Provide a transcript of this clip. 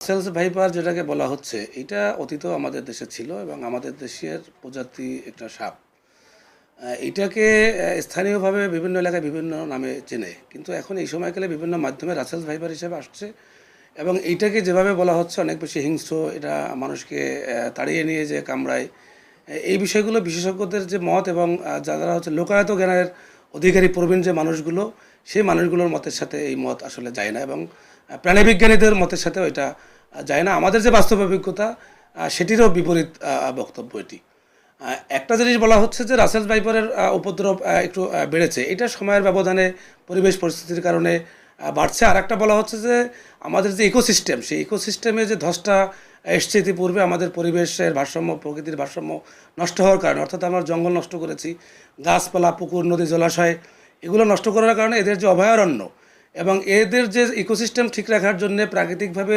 Russell's viper যেটাকে বলা হচ্ছে এটা অতীতেও আমাদের দেশে ছিল এবং আমাদের দেশের প্রজাতি একটা সাপ। এইটাকে স্থানীয়ভাবে বিভিন্ন এলাকায় বিভিন্ন নামে চেনে, কিন্তু এখন এই সময়কালে বিভিন্ন মাধ্যমে রাসেলস ভাইপার হিসেবে আসছে এবং এইটাকে যেভাবে বলা হচ্ছে অনেক বেশি হিংস্র, এটা মানুষকে তাড়িয়ে নিয়ে যে কামড়ায়। এই বিষয়গুলো বিশেষজ্ঞদের যে মত এবং যারা হচ্ছে লোকায়ত জ্ঞানের অধিকারী প্রবীণ যে মানুষগুলো, সেই মানুষগুলোর মতের সাথে এই মত আসলে যায় না এবং প্রাণীবিজ্ঞানীদের মতের সাথেও এটা যায় না। আমাদের যে বাস্তব অভিজ্ঞতা সেটিরও বিপরীত বক্তব্য এটি। একটা জিনিস বলা হচ্ছে যে রাসেলস ভাইপারের উপদ্রব একটু বেড়েছে, এটা সময়ের ব্যবধানে পরিবেশ পরিস্থিতির কারণে বাড়ছে। আর একটা বলা হচ্ছে যে আমাদের যে ইকোসিস্টেম, সেই ইকোসিস্টেমে যে ধসটা এসছে ইতিপূর্বে, আমাদের পরিবেশের ভারসাম্য, প্রকৃতির ভারসাম্য নষ্ট হওয়ার কারণে, অর্থাৎ আমরা জঙ্গল নষ্ট করেছি, গাছপালা, পুকুর, নদী, জলাশয় এগুলো নষ্ট করার কারণে এদের যে অভয়ারণ্য এবং এদের যে ইকোসিস্টেম ঠিক রাখার জন্য প্রাকৃতিকভাবে